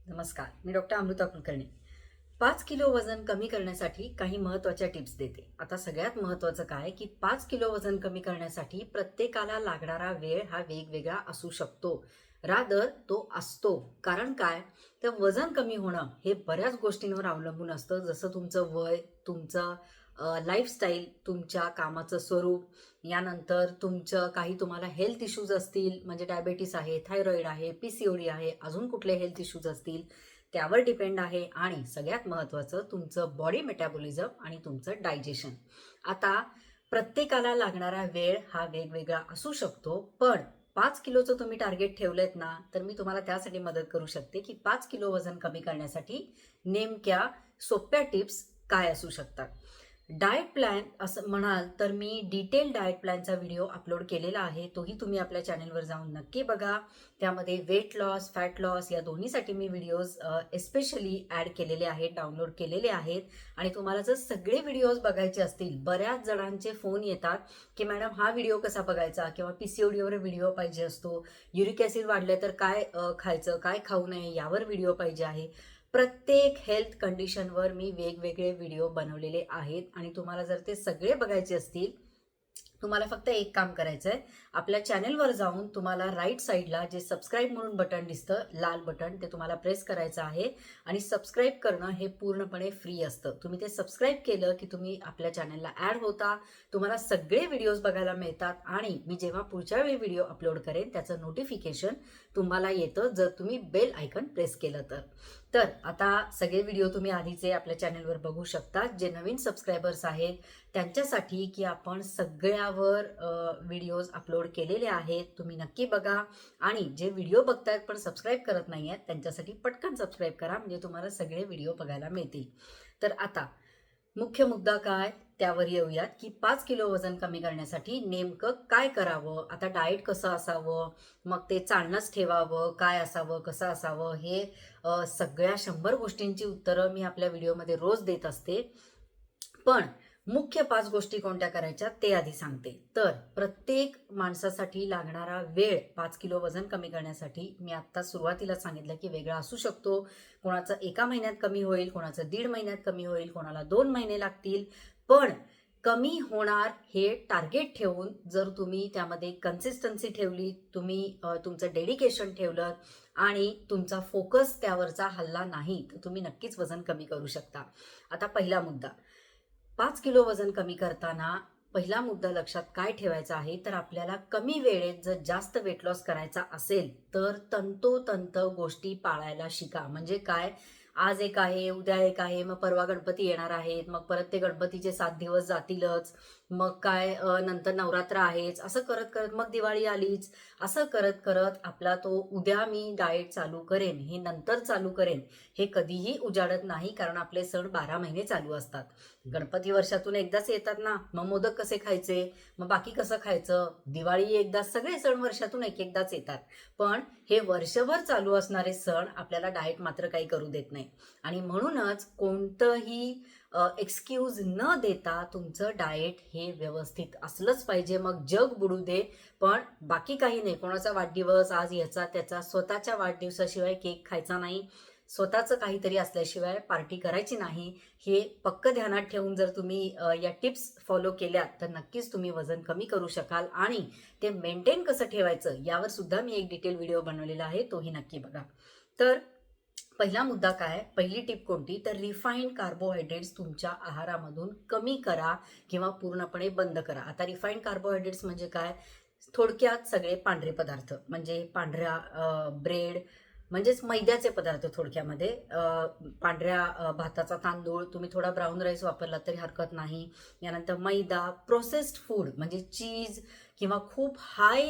नमस्कार, मी doctor Amruta Kulkarni. 5 kilo वजन कमी करण्यासाठी काही महत्त्वाच्या टिप्स देते. आता सगळ्यात महत्त्वाचं काय की 5 किलो वजन कमी करण्यासाठी प्रत्येकाला लागणारा वेळ हा वेगवेगळा असू शकतो. रादर तो असतो. कारण काय? तर वजन कमी होणं हे बऱ्याच गोष्टींवर अवलंबून असतं. जसं तुमचं वय, तुमचं लाईफस्टाईल, तुमच्या कामाचं स्वरूप, यानंतर तुमचं काही तुम्हाला हेल्थ इश्यूज असतील, म्हणजे डायबिटीस आहे, थायरॉईड आहे, पीसीओडी आहे, अजून कुठले हेल्थ इश्यूज असतील त्यावर डिपेंड आहे. आणि सगळ्यात महत्त्वाचं तुमचं बॉडी मेटाबॉलिझम आणि तुमचं डायजेशन. आता प्रत्येकाला लागणारा वेळ हा वेगवेगळा असू शकतो, पण 5 किलोचं तुम्ही टार्गेट ठेवलेत ना, तर मी तुम्हाला त्यासाठी मदत करू शकते की 5 किलो वजन कमी करण्यासाठी नेमक्या सोप्या टिप्स काय असू शकतात. डाएट प्लॅन असं म्हणाल तर मी डिटेल डाएट प्लॅनचा व्हिडिओ अपलोड केलेला आहे. तोही तुम्ही आपल्या चॅनलवर जाऊन नक्की बघा. त्यामध्ये वेट लॉस, फॅट लॉस या दोन्हीसाठी मी व्हिडिओज एस्पेशली ॲड केलेले आहेत, डाउनलोड केलेले आहेत. आणि तुम्हाला जर सगळे व्हिडिओज बघायचे असतील, बऱ्याच जणांचे फोन येतात की मॅडम हा व्हिडिओ कसा बघायचा, किंवा पीसीओडीवर व्हिडिओ पाहिजे असतो, युरिक ॲसिड वाढलं तर काय खायचं, काय खाऊ नये यावर व्हिडिओ पाहिजे आहे. प्रत्येक हेल्थ कंडिशनवर मी वेगवेगळे व्हिडिओ बनवलेले आहेत. आणि तुम्हाला जर ते सगळे बघायचे असतील, तुम्हाला फक्त एक काम करायचं आहे. आपल्या चॅनेलवर जाऊन तुम्हाला राईट साईडला जे सबस्क्राईब म्हणून बटन दिसतं, लाल बटन, ते तुम्हाला प्रेस करायचं आहे. आणि सबस्क्राईब करणं हे पूर्णपणे फ्री असतं. तुम्ही ते सबस्क्राईब केलं की तुम्ही आपल्या चॅनेलला ॲड होता, तुम्हाला सगळे व्हिडिओज बघायला मिळतात. आणि मी जेव्हा पुढच्या वेळी व्हिडिओ अपलोड करेन त्याचं नोटिफिकेशन तुम्हाला येतं, जर तुम्ही बेल आयकन प्रेस केलं तर. तर आता सगळे व्हिडिओ तुम्ही आधीचे आपल्या चॅनेलवर बघू शकता. जे नवीन सबस्क्रायबर्स आहेत त्यांच्यासाठी की आपण सगळ्यावर व्हिडिओज अपलोड केलेले आहेत, तुम्ही नक्की बघा. आणि जे व्हिडिओ बघतायत पण सबस्क्राईब करत नाही आहेत त्यांच्यासाठी पटकन सबस्क्राईब करा, म्हणजे तुम्हाला सगळे व्हिडिओ बघायला मिळतील. तर आता मुख्य मुद्दा काय त्यावर येऊयात की 5 किलो वजन कमी करण्यासाठी नेमकं काय करावं. आता डाएट कसं असावं, मग ते चालणंच ठेवावं, काय असावं, कसं असावं, हे सगळ्या 100 गोष्टींची उत्तरं मी आपल्या व्हिडिओमध्ये रोज देत असते. पण मुख्य 5 गोष्टी कोणत्या करायच्या ते आधी सांगते. तर प्रत्येक माणसासाठी लागणारा वेळ 5 किलो वजन कमी करण्यासाठी मी आत्ता सुरुवातीला सांगितलं की वेगळा असू शकतो. कोणाचं 1 महिन्यात कमी होईल, कोणाचं 1.5 महिन्यात कमी होईल, कोणाला 2 महिने लागतील. पण कमी होणार हे टार्गेट ठेवून जर तुम्ही त्यामध्ये कन्सिस्टन्सी ठेवली, तुम्ही तुमचं डेडिकेशन ठेवलं आणि तुमचा फोकस त्यावरचा हल्ला नाही, तर तुम्ही नक्कीच वजन कमी करू शकता. आता पहिला मुद्दा, 5 किलो वजन कमी करताना पहिला मुद्दा लक्षात काय ठेवायचा आहे, तर आपल्याला कमी वेळेत जर जास्त वेट लॉस करायचा असेल तर तंतोतंत गोष्टी पाळायला शिका. म्हणजे काय, आज एक आहे, उद्या एक आहे, मग परवा गणपती येणार आहेत, मग परत ते गणपतीचे 7 दिवस जातीलच, मग काय नंतर नवरात्र आहेच, असं करत करत मग दिवाळी आलीच. असं करत करत आपला तो उद्या मी डाएट चालू करेन, हे नंतर चालू करेन, हे कधीही उजाडत नाही. कारण आपले सण 12 महिने चालू असतात. गणपती वर्षातून एकदाच येतात ना, मग मोदक कसे खायचे, मग बाकी कसं खायचं, दिवाळी एकदाच, सगळे सण वर्षातून एक एकदाच येतात. पण हे वर्षभर चालू असणारे सण आपल्याला डाएट मात्र काही करू देत नाही. आणि म्हणूनच कोणतंही एक्सक्यूज न देता तुमचं डाएट हे व्यवस्थित असलंच पाहिजे. मग जग बुडू दे, पण बाकी काही नाही. कोणाचा वाढदिवस आज, याचा त्याचा, स्वतःच्या वाढदिवसाशिवाय केक खायचा नाही, स्वतःचं काहीतरी असल्याशिवाय पार्टी करायची नाही. हे पक्क ध्यानात ठेवून जर तुम्ही या टिप्स फॉलो केल्यात तर नक्कीच तुम्ही वजन कमी करू शकाल. आणि ते मेंटेन कसं ठेवायचं यावर सुद्धा मी एक डिटेल व्हिडिओ बनवलेला आहे, तोही नक्की बघा. तर पहिला मुद्दा काय, पहिली टिप कोणती, तर रिफाईंड कार्बोहायड्रेट्स तुमच्या आहारामधून कमी करा किंवा पूर्णपणे बंद करा. आता रिफाईंड कार्बोहायड्रेट्स म्हणजे काय, थोडक्यात सगळे पांढरे पदार्थ, म्हणजे पांढऱ्या ब्रेड, म्हणजेच मैद्याचे पदार्थ थोडक्यामध्ये. पांढऱ्या भाताचा तांदूळ, तुम्ही थोडा ब्राऊन राईस वापरला तरी हरकत नाही. यानंतर मैदा, प्रोसेस्ड फूड म्हणजे चीज किंवा खूप हाय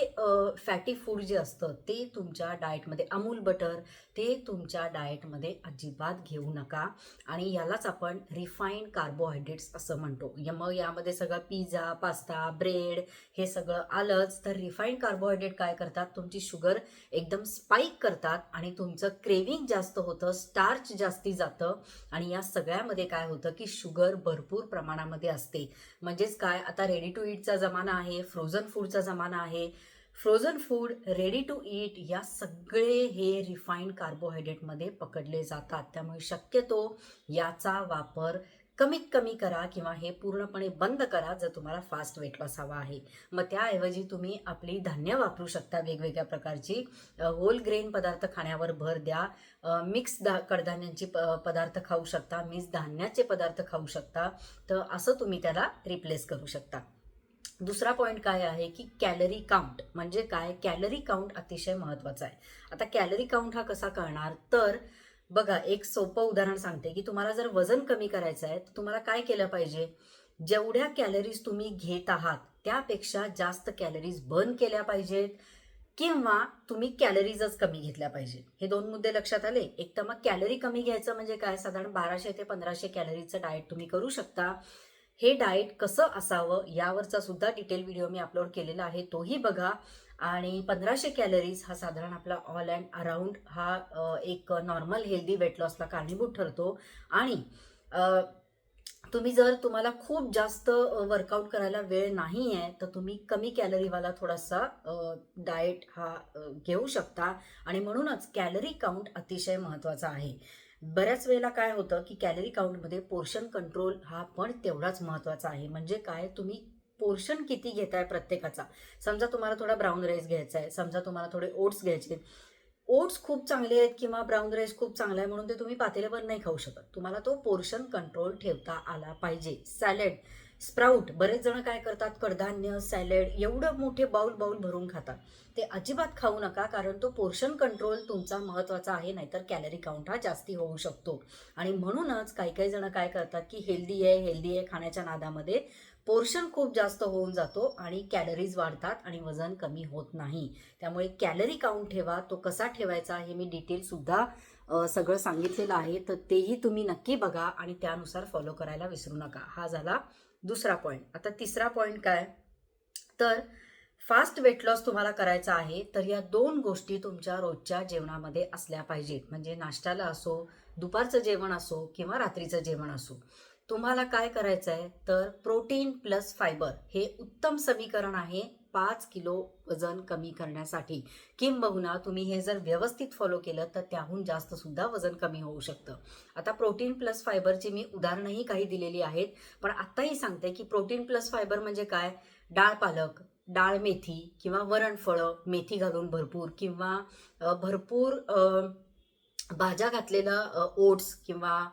फॅटी फूड जे असतं ते तुमच्या डाएटमध्ये, अमूल बटर, ते तुमच्या डाएटमध्ये अजिबात घेऊ नका. आणि यालाच आपण रिफाईंड कार्बोहायड्रेट्स असं म्हणतो. मग यामध्ये सगळं पिझ्झा, पास्ता, ब्रेड हे सगळं आलंच. तर रिफाईंड कार्बोहायड्रेट काय करतात, तुमची शुगर एकदम स्पाइक करतात आणि तुमचं क्रेविंग जास्त होतं, स्टार्च जास्ती जातं. आणि या सगळ्यामध्ये काय होतं की शुगर भरपूर प्रमाणामध्ये असते. म्हणजेच काय, आता रेडी टू ईटचा जमाना आहे, फ्रोझन फूडचा जमाना आहे. Frozen food, ready to eat या सगळे हे रिफाईंड कार्बोहायड्रेटमध्ये पकडले जातात. त्यामुळे शक्यतो याचा वापर कमीत कमी करा किंवा हे पूर्णपणे बंद करा जर तुम्हाला फास्ट वेट लॉस हवा आहे. मग त्याऐवजी तुम्ही आपली धान्य वापरू शकता वेगवेगळ्या प्रकारची. होल ग्रेन पदार्थ खाण्यावर भर द्या. मिक्स कडधान्यांची पदार्थ खाऊ शकता, मिक्स धान्याचे पदार्थ खाऊ शकता. तर असं तुम्ही त्याला रिप्लेस करू शकता. दुसरा पॉईंट काय आहे की कॅलरी काउंट म्हणजे काय. कॅलरी काउंट अतिशय महत्त्वाचा आहे. आता कॅलरी काउंट हा कसा करणार, तर बघा एक सोपं उदाहरण सांगते की तुम्हाला जर वजन कमी करायचं आहे तर तुम्हाला काय केलं पाहिजे. जेवढ्या कॅलरीज तुम्ही घेत आहात त्यापेक्षा जास्त कॅलरीज बर्न केल्या पाहिजेत किंवा तुम्ही कॅलरीजच कमी घेतल्या पाहिजे. हे दोन मुद्दे लक्षात आले. एक तर मग कॅलरी कमी घ्यायचं म्हणजे काय, साधारण 1200 ते 1500 कॅलरीचं डाएट तुम्ही करू शकता. हे डाएट कसं असावं यावरचा सुद्धा डिटेल व्हिडिओ मी अपलोड केलेला आहे, तोही बघा. आणि 1500 कॅलरीज हा साधारण आपला ऑल अँड अराउंड हा एक नॉर्मल हेल्दी वेट लॉसला कारणीभूत ठरतो. आणि तुम्ही जर तुम्हाला खूप जास्त वर्कआउट करायला वेळ नाही आहे तर तुम्ही कमी कॅलरीवाला थोडासा डाएट हा घेऊ शकता. आणि म्हणूनच कॅलरी काउंट अतिशय महत्त्वाचा आहे. बऱ्याच वेळेला काय होतं की कॅलरी काउंटमध्ये पोर्शन कंट्रोल हा पण तेवढाच महत्त्वाचा आहे. म्हणजे काय, तुम्ही पोर्शन किती घेताय प्रत्येकाचा. समजा तुम्हाला थोडा ब्राऊन राईस घ्यायचा आहे, समजा तुम्हाला थोडे ओट्स घ्यायचे. ओट्स खूप चांगले आहेत किंवा ब्राऊन राईस खूप चांगला आहे म्हणून ते तुम्ही पातेल्यावर नाही खाऊ शकत. तुम्हाला तो पोर्शन कंट्रोल ठेवता आला पाहिजे. सॅलड, स्प्राऊट, बरेच जण काय करतात, कडधान्य सॅलड एवढं मोठे बाउल बाउल भरून खातात. ते अजिबात खाऊ नका, कारण तो पोर्शन कंट्रोल तुमचा महत्त्वाचा आहे. नाहीतर कॅलरी काउंट हा जास्ती होऊ शकतो. आणि म्हणूनच काही काही जण काय करतात की हेल्दी आहे खाण्याच्या नादामध्ये पोर्शन खूप जास्त होऊन जातो आणि कॅलरीज वाढतात आणि वजन कमी होत नाही. त्यामुळे कॅलरी काउंट ठेवा. तो कसा ठेवायचा हे मी डिटेल सुद्धा सगळं सांगितलेलं आहे. तर तेही तुम्ही नक्की बघा आणि त्यानुसार फॉलो करायला विसरू नका. हा झाला दुसरा पॉईंट. आता तिसरा पॉईंट काय, तर फास्ट वेट लॉस तुम्हाला करायचा आहे तर या दोन गोष्टी तुमच्या रोजच्या जेवणामध्ये असल्या पाहिजेत. म्हणजे नाश्त्याला असो, दुपारचं जेवण असो किंवा रात्रीचं जेवण असो. तुम्हाला काय करायचं आहे, तर प्रोटीन प्लस फायबर हे उत्तम समीकरण आहे 5 किलो वजन कमी करण्यासाठी. किंबहुना तुम्ही हे जर व्यवस्थित फॉलो केलं तर त्याहून जास्त सुद्धा वजन कमी होऊ शकतं. आता प्रोटीन प्लस फायबरची मी उदाहरणंही काही दिलेली आहेत, पण आत्ताही सांगते की प्रोटीन प्लस फायबर म्हणजे काय. डाळ पालक, डाळ मेथी किंवा वरणफळं मेथी घालून भरपूर किंवा भरपूर भाज्या घातलेलं ओट्स किंवा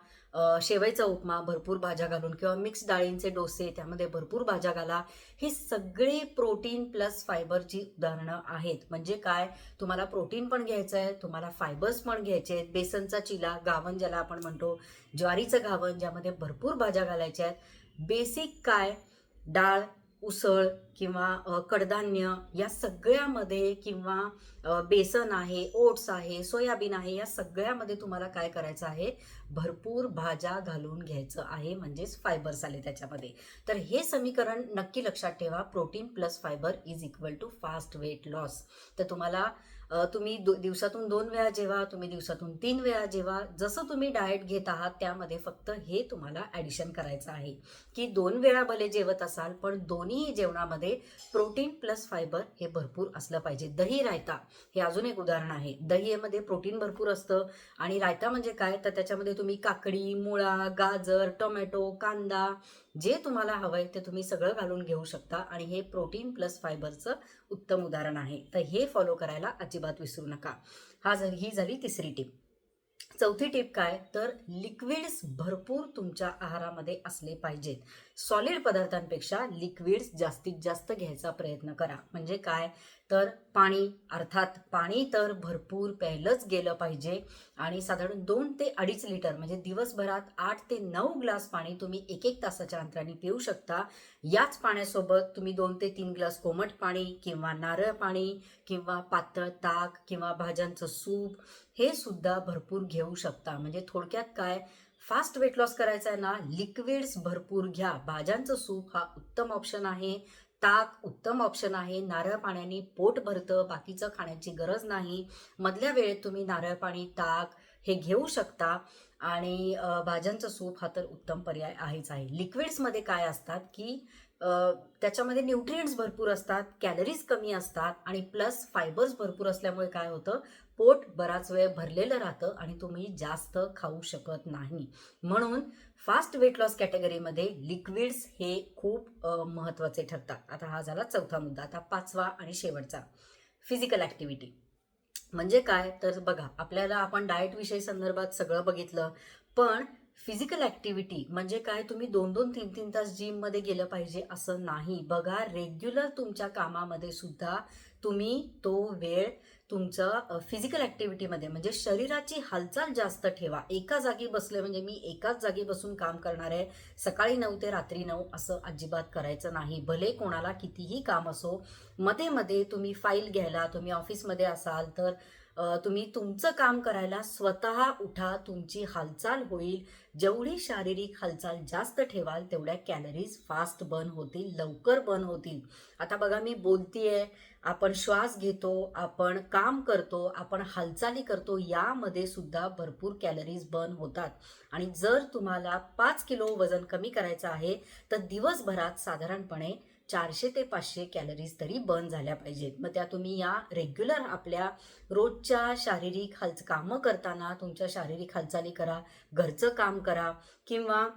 शेवईचा उपमा भरपूर भाज्या घालून किंवा मिक्स डाळींचे डोसे त्यामध्ये भरपूर भाज्या घाला. ही सगळी प्रोटीन प्लस फायबरची उदाहरणं आहेत. म्हणजे काय, तुम्हाला प्रोटीन पण घ्यायचं आहे, तुम्हाला फायबर्स पण घ्यायचे आहेत. बेसनचा चिला, गावण ज्याला आपण म्हणतो, ज्वारीचं गावण ज्यामध्ये भरपूर भाज्या घालायच्या आहेत. बेसिक काय, डाळ, उसळ किंवा कडधान्य या सगळ्यामध्ये किंवा बेसन आहे, ओट्स आहे, सोयाबीन आहे, या सगळ्यामध्ये तुम्हाला काय करायचं आहे, भरपूर भाज्या घालून घ्यायचं आहे. म्हणजेच फायबर्स आले त्याच्यामध्ये. तर हे समीकरण नक्की लक्षात ठेवा. Protein plus fibre is equal to fast weight loss. तर तुम्हाला तुम्ही दिवसातून 2 वेळा जेवा, तुम्ही दिवसातून 3 वेळा जेवा. जसं तुम्ही डाएट घेत आहात त्यामध्ये फक्त हे तुम्हाला ॲडिशन करायचं आहे की 2 वेळा भले जेवत असाल पण दोन्ही जेवणामध्ये प्रोटीन प्लस फायबर हे भरपूर असलं पाहिजे. दही रायता हे अजून एक उदाहरण आहे. दहीमध्ये प्रोटीन भरपूर असतं. आणि रायता म्हणजे काय, तर त्याच्यामध्ये तुम्ही काकडी, मुळा, गाजर, टोमॅटो, कांदा जे तुम्हाला हवंय ते तुम्ही सगळं घालून घेऊ शकता. आणि हे प्रोटीन प्लस फायबरचं उत्तम उदाहरण आहे. तर हे फॉलो करायला अजिबात विसरू नका. ही झाली तिसरी टिप. चौथी टिप काय, तर लिक्विड्स भरपूर तुमच्या आहारामध्ये असले पाहिजेत. सॉलिड पदार्थांपेक्षा लिक्विड्स जास्तीत जास्त घ्यायचा प्रयत्न करा. म्हणजे काय, तर पाणी, अर्थात पाणी तर भरपूर प्यायलंच गेलं पाहिजे. आणि साधारण 2 ते 2.5 लिटर म्हणजे दिवसभरात 8 ते 9 ग्लास पाणी तुम्ही 1-1 तासाच्या अंतराने पिऊ शकता. याच पाण्यासोबत तुम्ही 2 ते 3 ग्लास कोमट पाणी किंवा नारळ पाणी किंवा पातळ ताक किंवा भाज्यांचं सूप हे सुद्धा भरपूर घेऊ शकता. म्हणजे थोडक्यात काय, फास्ट वेट लॉस करायचा आहे ना, लिक्विड्स भरपूर घ्या. भाज्यांचं सूप हा उत्तम ऑप्शन आहे. ताक उत्तम ऑप्शन आहे. नारळ पाण्याने पोट भरतं, बाकीचं खाण्याची गरज नाही. मधल्या वेळेत तुम्ही नारळ पाणी, ताक हे घेऊ शकता. आणि भाज्यांचं सूप हा तर उत्तम पर्याय आहेच आहे. लिक्विड्समध्ये काय असतात की त्याच्यामध्ये न्यूट्रिएंट्स भरपूर असतात, कॅलरीज कमी असतात आणि प्लस फायबर्स भरपूर असल्यामुळे काय होतं, पोट बराच वेळ भरलेलं राहतं आणि तुम्ही जास्त खाऊ शकत नाही. म्हणून फास्ट वेट लॉस कॅटेगरीमध्ये लिक्विड्स हे खूप महत्त्वाचे ठरतात. आता हा झाला चौथा मुद्दा. आता पाचवा आणि शेवटचा, फिजिकल ॲक्टिव्हिटी. म्हणजे काय तर बघा, आपल्याला आपण डाएटविषयी संदर्भात सगळं बघितलं, पण फिजिकल ॲक्टिव्हिटी म्हणजे काय, तुम्ही 2-2, 3-3 तास जिममध्ये गेलं पाहिजे असं नाही. बघा, रेग्युलर तुमच्या कामामध्ये सुद्धा तुम्ही तो वेळ तुमचं फिजिकल ॲक्टिव्हिटीमध्ये म्हणजे शरीराची हालचाल जास्त ठेवा. एका जागी बसले म्हणजे मी एकाच जागी बसून काम करणार आहे, सकाळी 9 ते रात्री 9 असं अजिबात करायचं नाही. भले कोणाला कितीही काम असो, मध्ये मध्ये तुम्ही फाईल घ्यायला, तुम्ही ऑफिसमध्ये असाल तर तुम्ही तुमचं काम करायला स्वतः उठा, तुमची हालचाल होईल. जेवढी शारीरिक हालचाल जास्त ठेवाल तेवढ्या कॅलरीज फास्ट बर्न होतील, लवकर बर्न होतील. आता बघा, मी बोलतीये, आपण श्वास घेतो, आपण काम करतो, आपण हालचाली करतो, यामध्ये सुद्धा भरपूर कॅलरीज बर्न होतात. आणि जर तुम्हाला 5 किलो वजन कमी करायचं आहे तर दिवसभरात साधारणपणे 400 ते 500 कॅलरीज तरी बर्न झाल्या पाहिजेत. मग त्या तुम्ही या रेग्युलर आपल्या रोजच्या शारीरिक कामं करताना तुमच्या शारीरिक हालचाली करा, घरचं काम करा, किंवा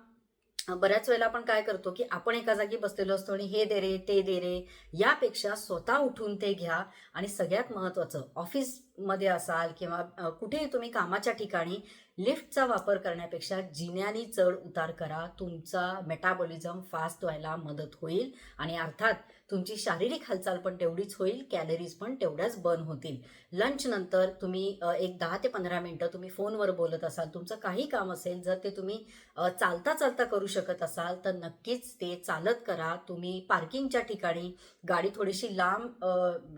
बऱ्याच वेळेला आपण काय करतो की आपण एका जागी बसलेलो असतो आणि हे दे रे ते दे रे, यापेक्षा स्वतः उठून ते घ्या. आणि सगळ्यात महत्त्वाचं, ऑफिसमध्ये असाल किंवा कुठेही तुम्ही कामाच्या ठिकाणी लिफ्टचा वापर करण्यापेक्षा जिन्यानी चढ उतार करा. तुमचा मेटाबॉलिझम फास्ट व्हायला मदत होईल आणि अर्थात तुमची शारीरिक हालचाल पण तेवढीच होईल, कॅलरीज पण तेवढ्याच बर्न होतील. लंच नंतर तुम्ही एक 10 ते 15 मिनिटं तुम्ही फोनवर बोलत असाल, तुमचं काही काम असेल, जर ते तुम्ही चालता चालता करू शकत असाल तर नक्कीच ते चालत करा. तुम्ही पार्किंगच्या ठिकाणी गाडी थोडीशी लांब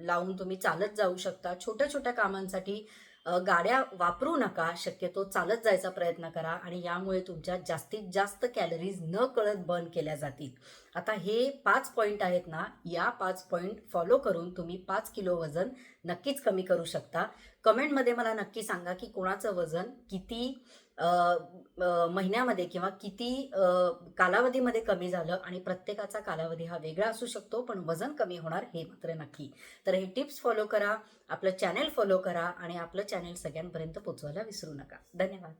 लावून तुम्ही चालत जाऊ शकता. छोट्या छोट्या कामांसाठी गाड्या वापरू नका, शक्यतो चालत जायचा प्रयत्न करा आणि यामुळे तुमच्या जास्तीत जास्त कॅलरीज न कळत बर्न केल्या जातील. आता हे 5 पॉईंट आहेत ना, या 5 पॉईंट फॉलो करून तुम्ही 5 किलो वजन नक्कीच कमी करू शकता. कमेंटमध्ये मला नक्की सांगा की कोणाचं वजन किती महिन्यामध्ये किंवा किती कालावधीमध्ये कमी झालं, आणि प्रत्येकाचा कालावधी हा वेगळा असू शकतो, पण वजन कमी होणार हे मात्र नक्की. तर हे टिप्स फॉलो करा, आपलं चॅनेल फॉलो करा आणि आपलं चॅनेल सगळ्यांपर्यंत पोहोचवायला विसरू नका. धन्यवाद.